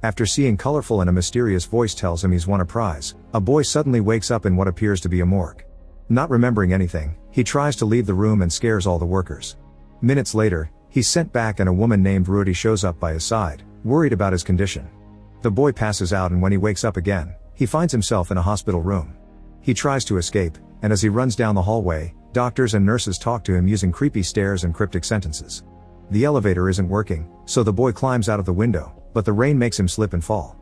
After seeing colorful and a mysterious voice tells him he's won a prize, a boy suddenly wakes up in what appears to be a morgue. Not remembering anything, he tries to leave the room and scares all the workers. Minutes later, he's sent back and a woman named Rudy shows up by his side, worried about his condition. The boy passes out, and when he wakes up again, he finds himself in a hospital room. He tries to escape, and as he runs down the hallway, doctors and nurses talk to him using creepy stares and cryptic sentences. The elevator isn't working, so the boy climbs out of the window, but the rain makes him slip and fall.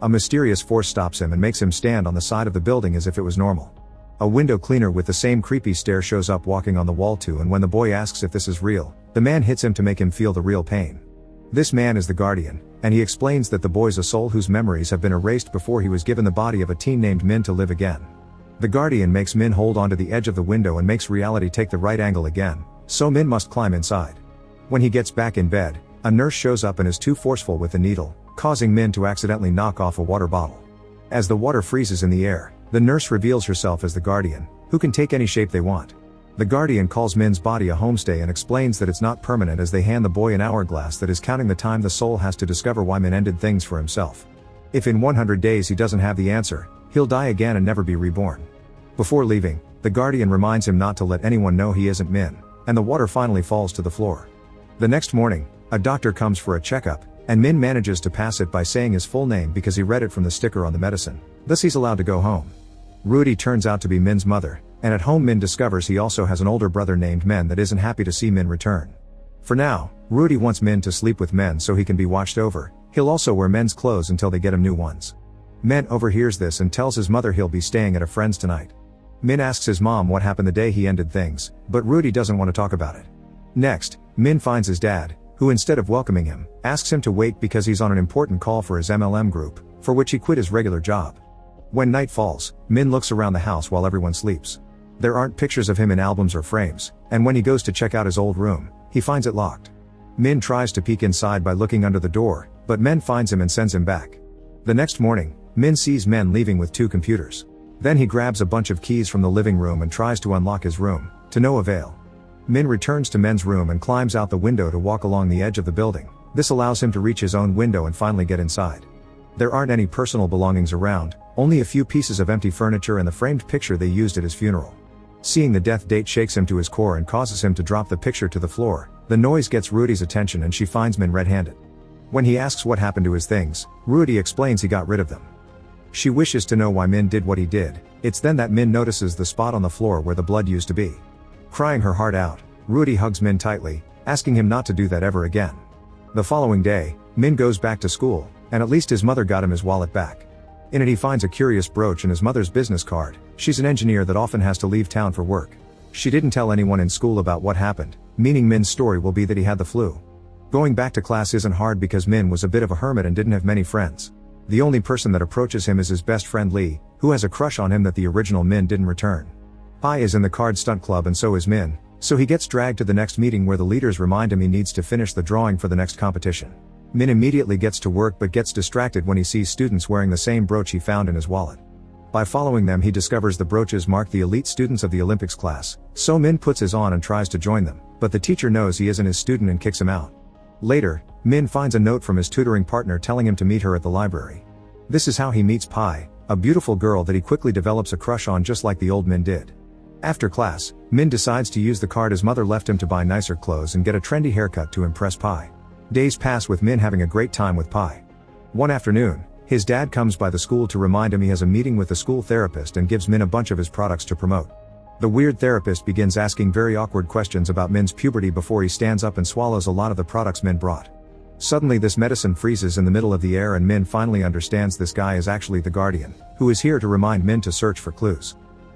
A mysterious force stops him and makes him stand on the side of the building as if it was normal. A window cleaner with the same creepy stare shows up walking on the wall too, and when the boy asks if this is real, the man hits him to make him feel the real pain. This man is the Guardian, and he explains that the boy's a soul whose memories have been erased before he was given the body of a teen named Min to live again. The Guardian makes Min hold onto the edge of the window and makes reality take the right angle again, so Min must climb inside. When he gets back in bed, a nurse shows up and is too forceful with the needle, causing Min to accidentally knock off a water bottle. As the water freezes in the air, the nurse reveals herself as the Guardian, who can take any shape they want. The Guardian calls Min's body a homestay and explains that it's not permanent as they hand the boy an hourglass that is counting the time the soul has to discover why Min ended things for himself. If in 100 days he doesn't have the answer, he'll die again and never be reborn. Before leaving, the Guardian reminds him not to let anyone know he isn't Min, and the water finally falls to the floor. The next morning, a doctor comes for a checkup, and Min manages to pass it by saying his full name because he read it from the sticker on the medicine, thus he's allowed to go home. Rudy turns out to be Min's mother, and at home Min discovers he also has an older brother named Men that isn't happy to see Min return. For now, Rudy wants Men to sleep with Men so he can be watched over. He'll also wear Men's clothes until they get him new ones. Men overhears this and tells his mother he'll be staying at a friend's tonight. Min asks his mom what happened the day he ended things, but Rudy doesn't want to talk about it. Next, Min finds his dad, who instead of welcoming him, asks him to wait because he's on an important call for his MLM group, for which he quit his regular job. When night falls, Min looks around the house while everyone sleeps. There aren't pictures of him in albums or frames, and when he goes to check out his old room, he finds it locked. Min tries to peek inside by looking under the door, but Men finds him and sends him back. The next morning, Min sees Men leaving with 2 computers. Then he grabs a bunch of keys from the living room and tries to unlock his room, to no avail. Min returns to Men's room and climbs out the window to walk along the edge of the building. This allows him to reach his own window and finally get inside. There aren't any personal belongings around, only a few pieces of empty furniture and the framed picture they used at his funeral. Seeing the death date shakes him to his core and causes him to drop the picture to the floor. The noise gets Rudy's attention and she finds Min red-handed. When he asks what happened to his things, Rudy explains he got rid of them. She wishes to know why Min did what he did. It's then that Min notices the spot on the floor where the blood used to be. Crying her heart out, Rudy hugs Min tightly, asking him not to do that ever again. The following day, Min goes back to school, and at least his mother got him his wallet back. In it he finds a curious brooch and his mother's business card. She's an engineer that often has to leave town for work. She didn't tell anyone in school about what happened, meaning Min's story will be that he had the flu. Going back to class isn't hard because Min was a bit of a hermit and didn't have many friends. The only person that approaches him is his best friend Lee, who has a crush on him that the original Min didn't return. Pai is in the card stunt club and so is Min, so he gets dragged to the next meeting where the leaders remind him he needs to finish the drawing for the next competition. Min immediately gets to work but gets distracted when he sees students wearing the same brooch he found in his wallet. By following them he discovers the brooches mark the elite students of the Olympics class, so Min puts his on and tries to join them, but the teacher knows he isn't his student and kicks him out. Later, Min finds a note from his tutoring partner telling him to meet her at the library. This is how he meets Pai, a beautiful girl that he quickly develops a crush on just like the old Min did. After class, Min decides to use the card his mother left him to buy nicer clothes and get a trendy haircut to impress Pai. Days pass with Min having a great time with Pai. One afternoon, his dad comes by the school to remind him he has a meeting with the school therapist and gives Min a bunch of his products to promote. The weird therapist begins asking very awkward questions about Min's puberty before he stands up and swallows a lot of the products Min brought. Suddenly this medicine freezes in the middle of the air and Min finally understands this guy is actually the Guardian, who is here to remind Min to search for clues.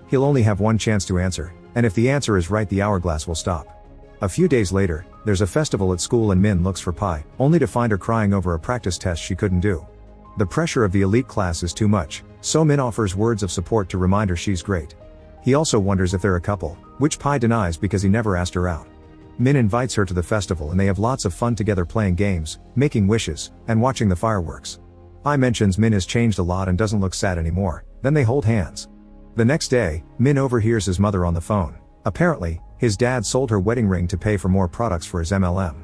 He'll only have one chance to answer, and if the answer is right the hourglass will stop. A few days later, there's a festival at school and Min looks for Pai, only to find her crying over a practice test she couldn't do. The pressure of the elite class is too much, so Min offers words of support to remind her she's great. He also wonders if they're a couple, which Pai denies because he never asked her out. Min invites her to the festival and they have lots of fun together playing games, making wishes, and watching the fireworks. Pai mentions Min has changed a lot and doesn't look sad anymore, then they hold hands. The next day, Min overhears his mother on the phone. Apparently, his dad sold her wedding ring to pay for more products for his MLM.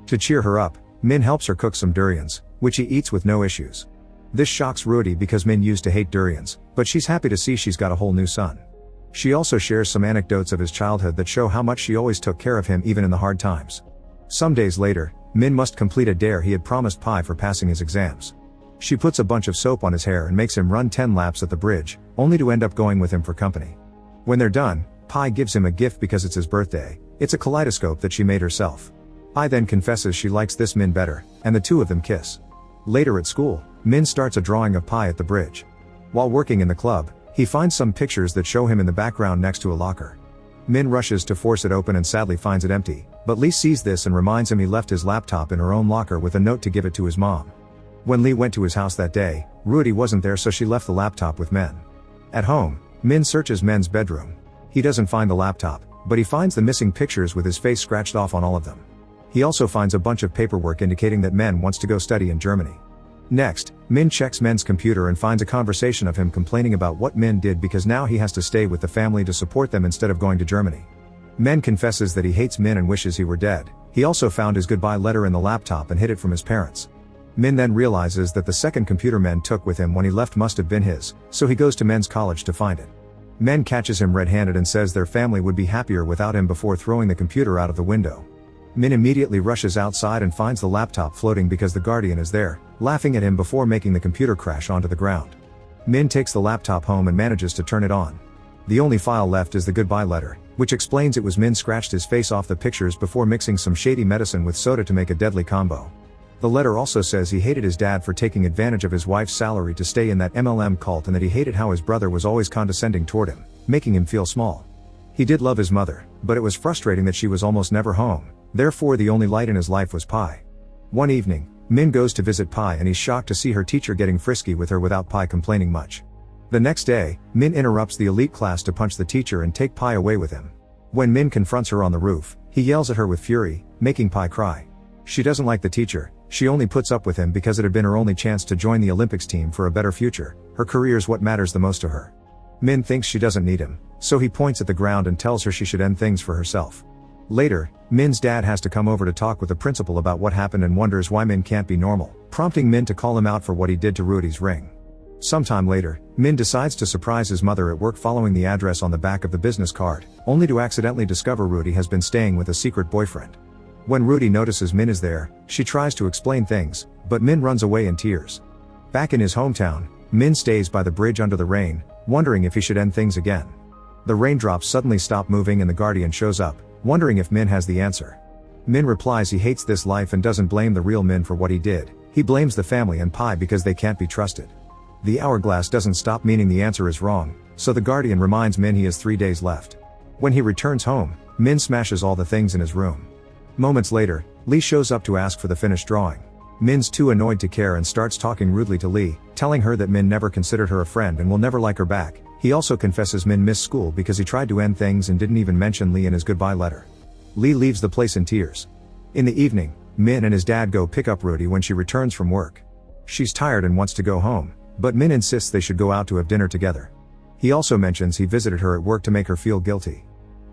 To cheer her up, Min helps her cook some durians, which he eats with no issues. This shocks Rudy because Min used to hate durians, but she's happy to see she's got a whole new son. She also shares some anecdotes of his childhood that show how much she always took care of him even in the hard times. Some days later, Min must complete a dare he had promised Pi for passing his exams. She puts a bunch of soap on his hair and makes him run 10 laps at the bridge, only to end up going with him for company. When they're done, Pi gives him a gift because it's his birthday. It's a kaleidoscope that she made herself. Pi then confesses she likes this Min better, and the two of them kiss. Later at school, Min starts a drawing of Pi at the bridge. While working in the club, he finds some pictures that show him in the background next to a locker. Min rushes to force it open and sadly finds it empty, but Lee sees this and reminds him he left his laptop in her own locker with a note to give it to his mom. When Lee went to his house that day, Rudy wasn't there, so she left the laptop with Men. At home, Min searches Men's bedroom. He doesn't find the laptop, but he finds the missing pictures with his face scratched off on all of them. He also finds a bunch of paperwork indicating that Men wants to go study in Germany. Next, Min checks Men's computer and finds a conversation of him complaining about what Min did because now he has to stay with the family to support them instead of going to Germany. Men confesses that he hates Min and wishes he were dead. He also found his goodbye letter in the laptop and hid it from his parents. Min then realizes that the second computer Men took with him when he left must have been his, so he goes to Men's college to find it. Men catches him red-handed and says their family would be happier without him before throwing the computer out of the window. Min immediately rushes outside and finds the laptop floating because the Guardian is there, laughing at him before making the computer crash onto the ground. Min takes the laptop home and manages to turn it on. The only file left is the goodbye letter, which explains it was Min scratched his face off the pictures before mixing some shady medicine with soda to make a deadly combo. The letter also says he hated his dad for taking advantage of his wife's salary to stay in that MLM cult and that he hated how his brother was always condescending toward him, making him feel small. He did love his mother, but it was frustrating that she was almost never home. Therefore the only light in his life was Pi. One evening, Min goes to visit Pi and he's shocked to see her teacher getting frisky with her without Pi complaining much. The next day, Min interrupts the elite class to punch the teacher and take Pi away with him. When Min confronts her on the roof, he yells at her with fury, making Pi cry. She doesn't like the teacher, she only puts up with him because it had been her only chance to join the Olympics team for a better future. Her career's what matters the most to her. Min thinks she doesn't need him, so he points at the ground and tells her she should end things for herself. Later, Min's dad has to come over to talk with the principal about what happened and wonders why Min can't be normal, prompting Min to call him out for what he did to Rudy's ring. Sometime later, Min decides to surprise his mother at work following the address on the back of the business card, only to accidentally discover Rudy has been staying with a secret boyfriend. When Rudy notices Min is there, she tries to explain things, but Min runs away in tears. Back in his hometown, Min stays by the bridge under the rain, wondering if he should end things again. The raindrops suddenly stop moving and the Guardian shows up, wondering if Min has the answer. Min replies he hates this life and doesn't blame the real Min for what he did. He blames the family and Pi because they can't be trusted. The hourglass doesn't stop, meaning the answer is wrong, so the Guardian reminds Min he has 3 days left. When he returns home, Min smashes all the things in his room. Moments later, Lee shows up to ask for the finished drawing. Min's too annoyed to care and starts talking rudely to Lee, telling her that Min never considered her a friend and will never like her back. He also confesses Min missed school because he tried to end things and didn't even mention Lee in his goodbye letter. Lee leaves the place in tears. In the evening, Min and his dad go pick up Rudy when she returns from work. She's tired and wants to go home, but Min insists they should go out to have dinner together. He also mentions he visited her at work to make her feel guilty.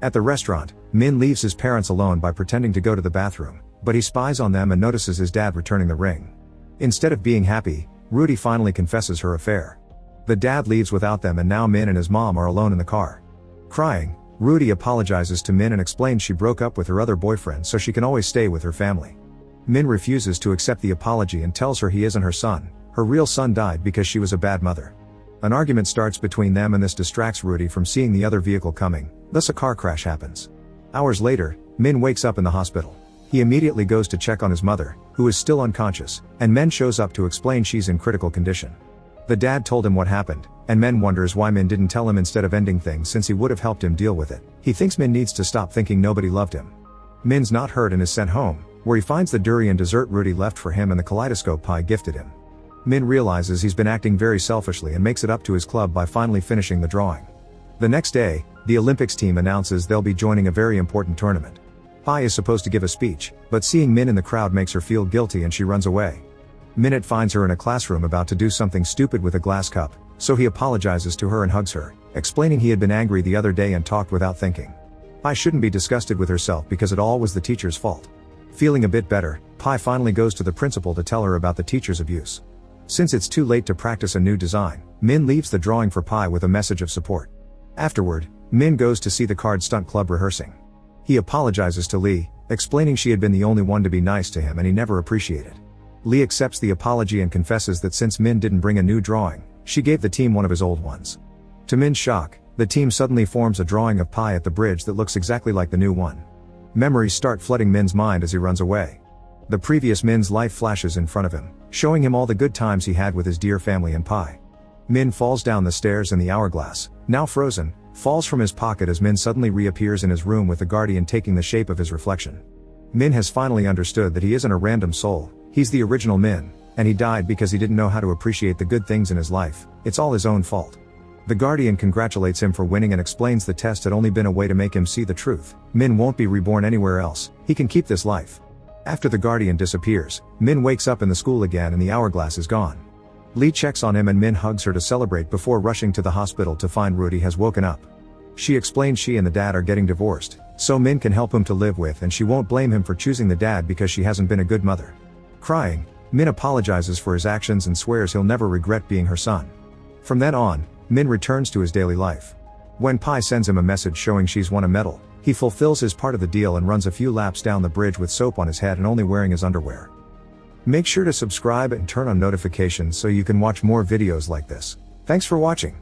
At the restaurant, Min leaves his parents alone by pretending to go to the bathroom, but he spies on them and notices his dad returning the ring. Instead of being happy, Rudy finally confesses her affair. The dad leaves without them and now Min and his mom are alone in the car. Crying, Rudy apologizes to Min and explains she broke up with her other boyfriend so she can always stay with her family. Min refuses to accept the apology and tells her he isn't her son. Her real son died because she was a bad mother. An argument starts between them and this distracts Rudy from seeing the other vehicle coming, thus a car crash happens. Hours later, Min wakes up in the hospital. He immediately goes to check on his mother, who is still unconscious, and Min shows up to explain she's in critical condition. The dad told him what happened, and Min wonders why Min didn't tell him instead of ending things since he would have helped him deal with it. He thinks Min needs to stop thinking nobody loved him. Min's not hurt and is sent home, where he finds the durian dessert Rudy left for him and the kaleidoscope Pi gifted him. Min realizes he's been acting very selfishly and makes it up to his club by finally finishing the drawing. The next day, the Olympics team announces they'll be joining a very important tournament. Pi is supposed to give a speech, but seeing Min in the crowd makes her feel guilty and she runs away. Minute finds her in a classroom about to do something stupid with a glass cup, so he apologizes to her and hugs her, explaining he had been angry the other day and talked without thinking. Pi shouldn't be disgusted with herself because it all was the teacher's fault. Feeling a bit better, Pi finally goes to the principal to tell her about the teacher's abuse. Since it's too late to practice a new design, Min leaves the drawing for Pi with a message of support. Afterward, Min goes to see the card stunt club rehearsing. He apologizes to Lee, explaining she had been the only one to be nice to him and he never appreciated. Lee accepts the apology and confesses that since Min didn't bring a new drawing, she gave the team one of his old ones. To Min's shock, the team suddenly forms a drawing of Pi at the bridge that looks exactly like the new one. Memories start flooding Min's mind as he runs away. The previous Min's life flashes in front of him, showing him all the good times he had with his dear family and Pi. Min falls down the stairs and the hourglass, now frozen, falls from his pocket as Min suddenly reappears in his room with the Guardian taking the shape of his reflection. Min has finally understood that he isn't a random soul, he's the original Min, and he died because he didn't know how to appreciate the good things in his life. It's all his own fault. The Guardian congratulates him for winning and explains the test had only been a way to make him see the truth. Min won't be reborn anywhere else, he can keep this life. After the Guardian disappears, Min wakes up in the school again and the hourglass is gone. Lee checks on him and Min hugs her to celebrate before rushing to the hospital to find Rudy has woken up. She explains she and the dad are getting divorced, so Min can help him to live with and she won't blame him for choosing the dad because she hasn't been a good mother. Crying, Min apologizes for his actions and swears he'll never regret being her son. From then on, Min returns to his daily life. When Pi sends him a message showing she's won a medal, he fulfills his part of the deal and runs a few laps down the bridge with soap on his head and only wearing his underwear. Make sure to subscribe and turn on notifications so you can watch more videos like this. Thanks for watching.